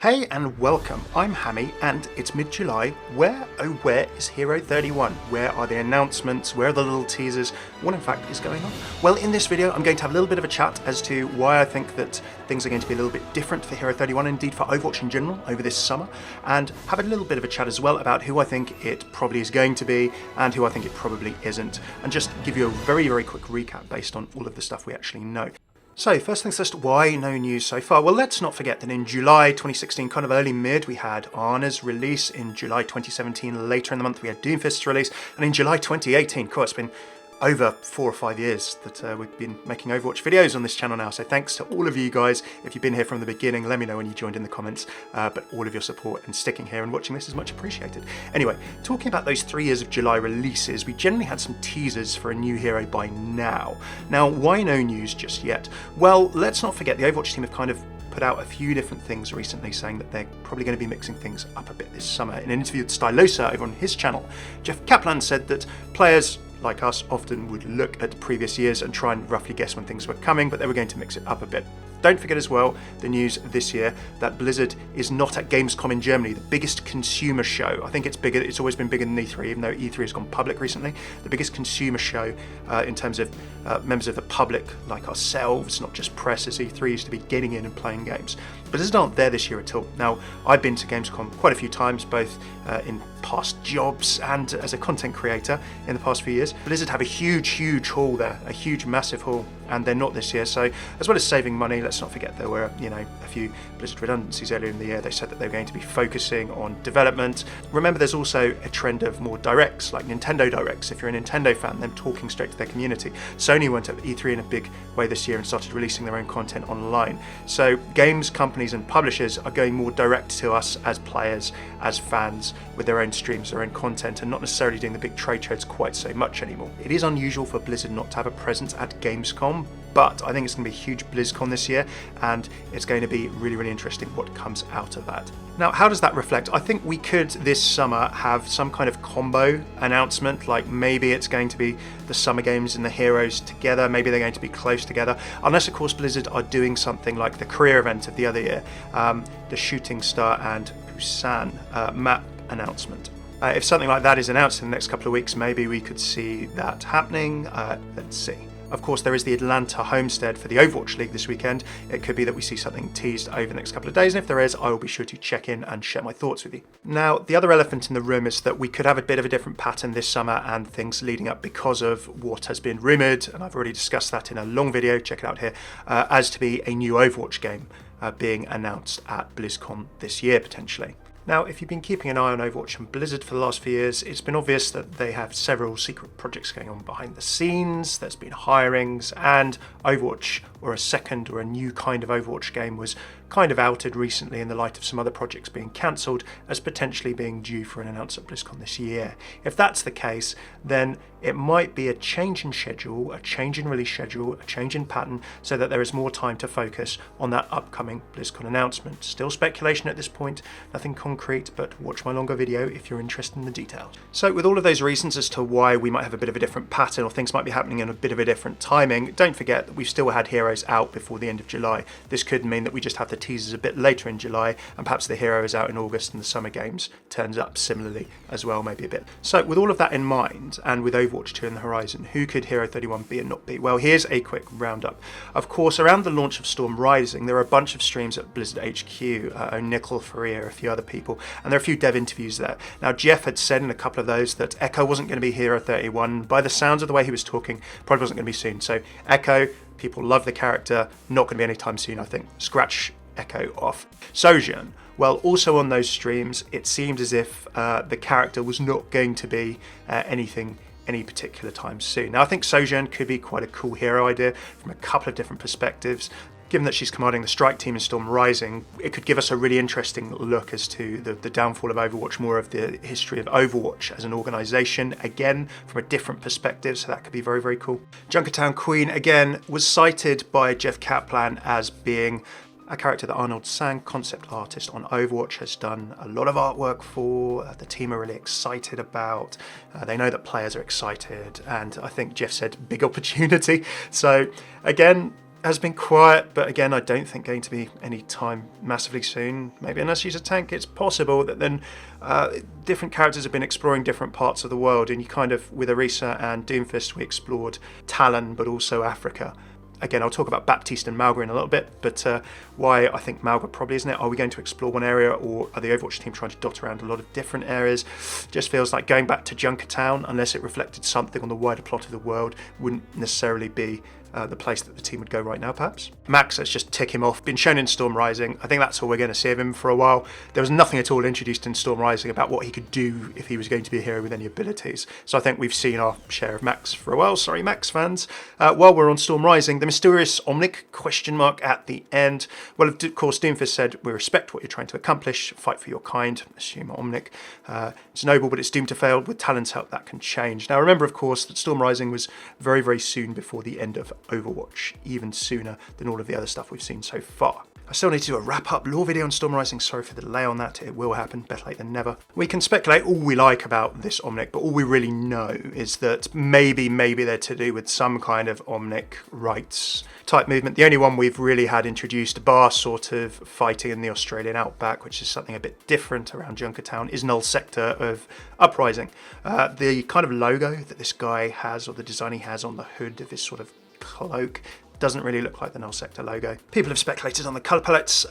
Hey and welcome, I'm Hammeh and it's mid-July. Where, oh where is Hero 31? Where are the announcements? Where are the little teasers? What in fact is going on? Well, in this video I'm going to have a little bit of a chat as to why I think that things are going to be a little bit different for Hero 31, indeed for Overwatch in general, over this summer, and have a little bit of a chat as well about who I think it probably is going to be and who I think it probably isn't, and just give you a very, very quick recap based on all of the stuff we actually know. So first things first, why no news so far? Well, let's not forget that in July 2016, kind of early mid, we had Ana's release. In July 2017, later in the month, we had Doomfist's release. And in July 2018, of course, it's been over 4 or 5 years that we've been making Overwatch videos on this channel now. So thanks to all of you guys. If you've been here from the beginning, let me know when you joined in the comments. But all of your support and sticking here and watching this is much appreciated. Anyway, talking about those 3 years of July releases, we generally had some teasers for a new hero by now. Now, why no news just yet? Well, let's not forget the Overwatch team have kind of put out a few different things recently, saying that they're probably going to be mixing things up a bit this summer. In an interview with Stylosa over on his channel, Jeff Kaplan said that players like us often would look at previous years and try and roughly guess when things were coming, but they were going to mix it up a bit. Don't forget as well the news this year that Blizzard is not at Gamescom in Germany, the biggest consumer show. I think it's bigger, it's always been bigger than E3, even though E3 has gone public recently. The biggest consumer show in terms of members of the public like ourselves, not just press, as E3 used to be getting in and playing games. Blizzard aren't there this year at all. Now, I've been to Gamescom quite a few times, both in past jobs and as a content creator in the past few years. Blizzard have a huge hall there, a huge massive hall, and they're not this year. So as well as saving money, let's not forget there were a few Blizzard redundancies earlier in the year. They said that they were going to be focusing on development. Remember, there's also a trend of more directs, like Nintendo directs. If you're a Nintendo fan, them talking straight to their community. Sony went at E3 in a big way this year and started releasing their own content online. So games companies and publishers are going more direct to us as players, as fans, with their own streams, their own content, and not necessarily doing the big trade shows quite so much anymore. It is unusual for Blizzard not to have a presence at Gamescom, but I think it's going to be a huge BlizzCon this year, and it's going to be really interesting what comes out of that. Now, how does that reflect? I think we could this summer have some kind of combo announcement, like maybe it's going to be the Summer Games and the Heroes together, maybe they're going to be close together, unless of course Blizzard are doing something like the career event of the other year, the Shooting Star and Busan map announcement. If something like that is announced in the next couple of weeks, maybe we could see that happening. Let's see. Of course, there is the Atlanta homestead for the Overwatch League this weekend. It could be that we see something teased over the next couple of days, and if there is, I will be sure to check in and share my thoughts with you. Now, the other elephant in the room is that we could have a bit of a different pattern this summer and things leading up because of what has been rumoured, and I've already discussed that in a long video, check it out here, as to be a new Overwatch game being announced at BlizzCon this year, potentially. Now, if you've been keeping an eye on Overwatch and Blizzard for the last few years, it's been obvious that they have several secret projects going on behind the scenes. There's been hirings, and Overwatch, or a second or a new kind of Overwatch game, was kind of outed recently in the light of some other projects being cancelled as potentially being due for an announcement at BlizzCon this year. If that's the case, then it might be a change in schedule, a change in release schedule, a change in pattern, so that there is more time to focus on that upcoming BlizzCon announcement. Still speculation at this point, nothing concrete, but watch my longer video if you're interested in the details. So with all of those reasons as to why we might have a bit of a different pattern or things might be happening in a bit of a different timing, don't forget that we've still had Heroes out before the end of July. This could mean that we just have the teasers a bit later in July, and perhaps the Hero is out in August and the Summer Games turns up similarly as well, maybe a bit. So with all of that in mind, and with Overwatch 2 in the horizon, who could Hero 31 be and not be? Well, here's a quick roundup. Of course, around the launch of Storm Rising, there are a bunch of streams at Blizzard HQ, O'Nickel, Faria, a few other people, and there are a few dev interviews there. Now, Jeff had said in a couple of those that Echo wasn't going to be Hero 31. By the sounds of the way he was talking, probably wasn't going to be soon. So Echo, people love the character, not going to be anytime soon, I think. Scratch Echo off. Sojourn, well, also on those streams, it seemed as if the character was not going to be anything any particular time soon. Now, I think Sojourn could be quite a cool hero idea from a couple of different perspectives. Given that she's commanding the strike team in Storm Rising, it could give us a really interesting look as to the downfall of Overwatch, more of the history of Overwatch as an organisation, again, from a different perspective, so that could be very cool. Junkertown Queen, again, was cited by Jeff Kaplan as being a character that Arnold Sang, concept artist on Overwatch, has done a lot of artwork for. The team are really excited about. They know that players are excited, and I think Jeff said big opportunity. So again, has been quiet, but again, I don't think going to be any time massively soon. Maybe unless you use a tank, it's possible that then different characters have been exploring different parts of the world, and you kind of, with Orisa and Doomfist, we explored Talon, but also Africa. Again, I'll talk about Baptiste and Mauga in a little bit, but why I think Mauga probably isn't it. Are we going to explore one area, or are the Overwatch team trying to dot around a lot of different areas? Just feels like going back to Junkertown, unless it reflected something on the wider plot of the world, wouldn't necessarily be the place that the team would go right now, perhaps. Max, let's just tick him off. Been shown in Storm Rising. I think that's all we're going to see of him for a while. There was nothing at all introduced in Storm Rising about what he could do if he was going to be a hero with any abilities. So I think we've seen our share of Max for a while. Sorry, Max fans. While we're on Storm Rising, the mysterious omic ? At the end. Well, of course, Doomfist said, we respect what you're trying to accomplish. Fight for your kind. Assume omic. It's noble, but it's doomed to fail. With Talon's help, that can change. Now, remember, of course, that Storm Rising was very, very soon before the end of Overwatch, even sooner than all of the other stuff we've seen so far. I still need to do a wrap-up lore video on Storm Rising. Sorry for the delay on that. It will happen. Better late than never. We can speculate all we like about this Omnic, but all we really know is that maybe they're to do with some kind of Omnic rights type movement. The only one we've really had introduced, bar sort of fighting in the Australian outback, which is something a bit different around Junkertown, is Null Sector of Uprising. The kind of logo that this guy has, or the design he has on the hood of this sort of cloak, doesn't really look like the Null Sector logo. People have speculated on the colour palettes.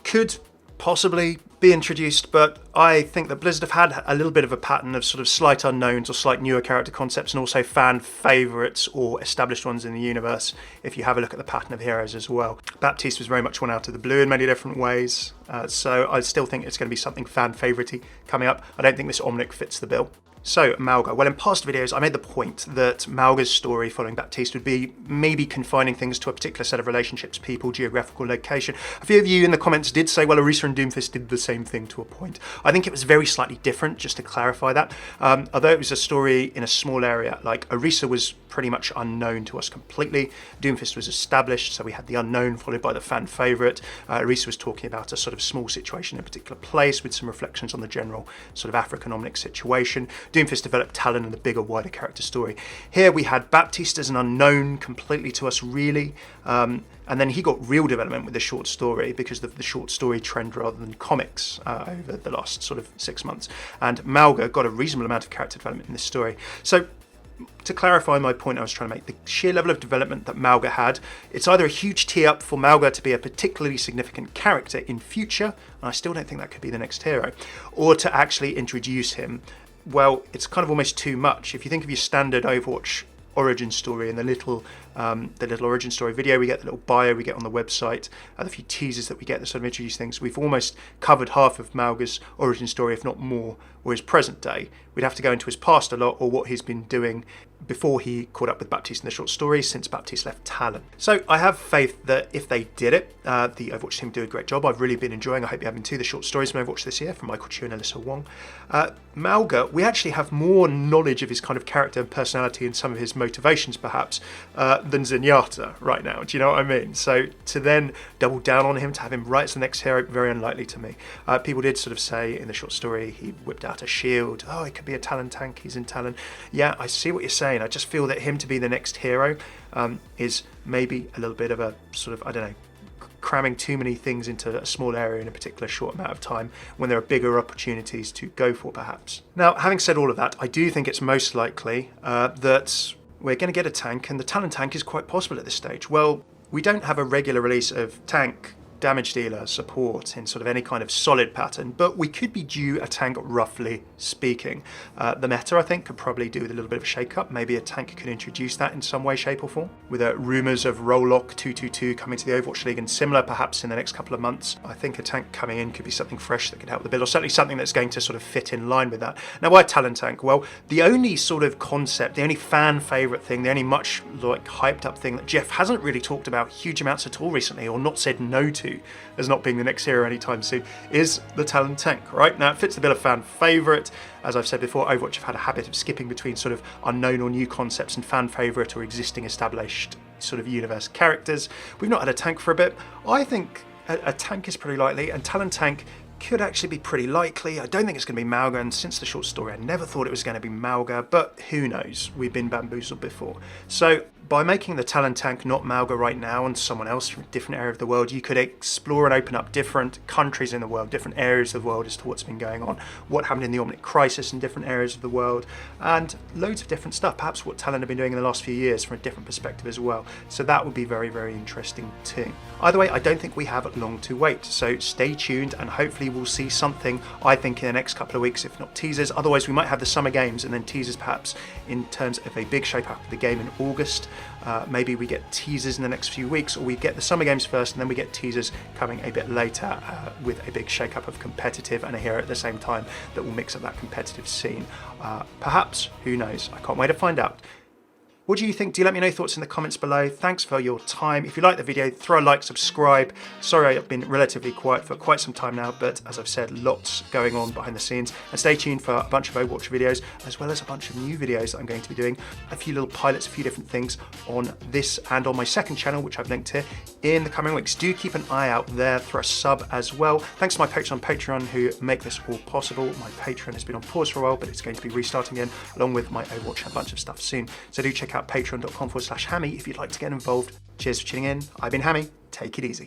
Could possibly be introduced, but I think that Blizzard have had a little bit of a pattern of sort of slight unknowns or slight newer character concepts, and also fan favourites or established ones in the universe, if you have a look at the pattern of heroes as well. Baptiste was very much one out of the blue in many different ways, so I still think it's going to be something fan favourite-y coming up. I don't think this Omnic fits the bill. So, Mauga. Well, in past videos, I made the point that Mauga's story following Baptiste would be maybe confining things to a particular set of relationships, people, geographical location. A few of you in the comments did say, well, Orisa and Doomfist did the same thing to a point. I think it was very slightly different, just to clarify that. Although it was a story in a small area, like Orisa was pretty much unknown to us completely. Doomfist was established, so we had the unknown followed by the fan favourite. Orisa was talking about a sort of small situation in a particular place with some reflections on the general sort of African Omnic situation. Doomfist developed Talon and the bigger, wider character story. Here we had Baptiste as an unknown completely to us, really. And then he got real development with the short story because of the short story trend rather than comics over the last sort of 6 months. And Mauga got a reasonable amount of character development in this story. So, to clarify my point I was trying to make, the sheer level of development that Mauga had, it's either a huge tee up for Mauga to be a particularly significant character in future, and I still don't think that could be the next hero, or to actually introduce him. Well, it's kind of almost too much. If you think of your standard Overwatch origin story and the little origin story video we get, the little bio we get on the website, the few teasers that we get that sort of introduce things, we've almost covered half of Mauga's origin story, if not more, or his present day. We'd have to go into his past a lot, or what he's been doing before he caught up with Baptiste in the short story, since Baptiste left Talon. So I have faith that if they did it, the Overwatch team do a great job. I've really been enjoying, I hope you're having too, the short stories from Overwatch this year, from Michael Chu and Alyssa Wong. Mauga, we actually have more knowledge of his kind of character and personality and some of his motivations, perhaps, than Zenyatta right now. Do you know what I mean? So to then double down on him, to have him right as the next hero, very unlikely to me. People did sort of say in the short story he whipped out a shield. Oh, it could be a Talon Tank, he's in Talon. Yeah, I see what you're saying. I just feel that him to be the next hero is maybe a little bit of a sort of, I don't know, cramming too many things into a small area in a particular short amount of time when there are bigger opportunities to go for, perhaps. Now, having said all of that, I do think it's most likely that we're going to get a tank, and the Talon Tank is quite possible at this stage. Well, we don't have a regular release of tank, damage dealer, support in sort of any kind of solid pattern, but we could be due a tank, roughly speaking. The meta, I think, could probably do with a little bit of a shake-up. Maybe a tank could introduce that in some way, shape or form. With rumours of Rollock 222 coming to the Overwatch League and similar perhaps in the next couple of months, I think a tank coming in could be something fresh that could help the build, or certainly something that's going to sort of fit in line with that. Now, why Talon Tank? Well, the only sort of concept, the only fan favourite thing, the only much like hyped up thing that Jeff hasn't really talked about huge amounts at all recently, or not said no to as not being the next hero anytime soon, is the Talon Tank, right? Now, it fits the bill of fan favourite. As I've said before, Overwatch have had a habit of skipping between sort of unknown or new concepts and fan favourite or existing established sort of universe characters. We've not had a tank for a bit. I think a tank is pretty likely, and Talon Tank could actually be pretty likely. I don't think it's going to be Mauga, and since the short story I never thought it was going to be Mauga, but who knows, we've been bamboozled before. So by making the Talon Tank not Mauga right now and someone else from a different area of the world, you could explore and open up different countries in the world, different areas of the world as to what's been going on, what happened in the Omic crisis in different areas of the world, and loads of different stuff, perhaps what Talon have been doing in the last few years from a different perspective as well. So that would be very, very interesting too. Either way, I don't think we have long to wait, so stay tuned and hopefully we'll see something, I think, in the next couple of weeks, if not teasers. Otherwise we might have the summer games and then teasers perhaps in terms of a big shape up of the game in August. Maybe we get teasers in the next few weeks, or we get the summer games first and then we get teasers coming a bit later with a big shake-up of competitive and a hero at the same time that will mix up that competitive scene. Perhaps, who knows? I can't wait to find out. What do you think? Do let me know your thoughts in the comments below. Thanks for your time. If you like the video, throw a like, subscribe. Sorry I've been relatively quiet for quite some time now, but as I've said, lots going on behind the scenes. And stay tuned for a bunch of Overwatch videos, as well as a bunch of new videos that I'm going to be doing. A few little pilots, a few different things on this and on my second channel, which I've linked here, in the coming weeks. Do keep an eye out there for a sub as well. Thanks to my patrons on Patreon who make this all possible. My Patreon has been on pause for a while, but it's going to be restarting again, along with my Overwatch and a bunch of stuff soon. So do check out patreon.com/Hammeh if you'd like to get involved. Cheers for tuning in. I've been Hammeh. Take it easy.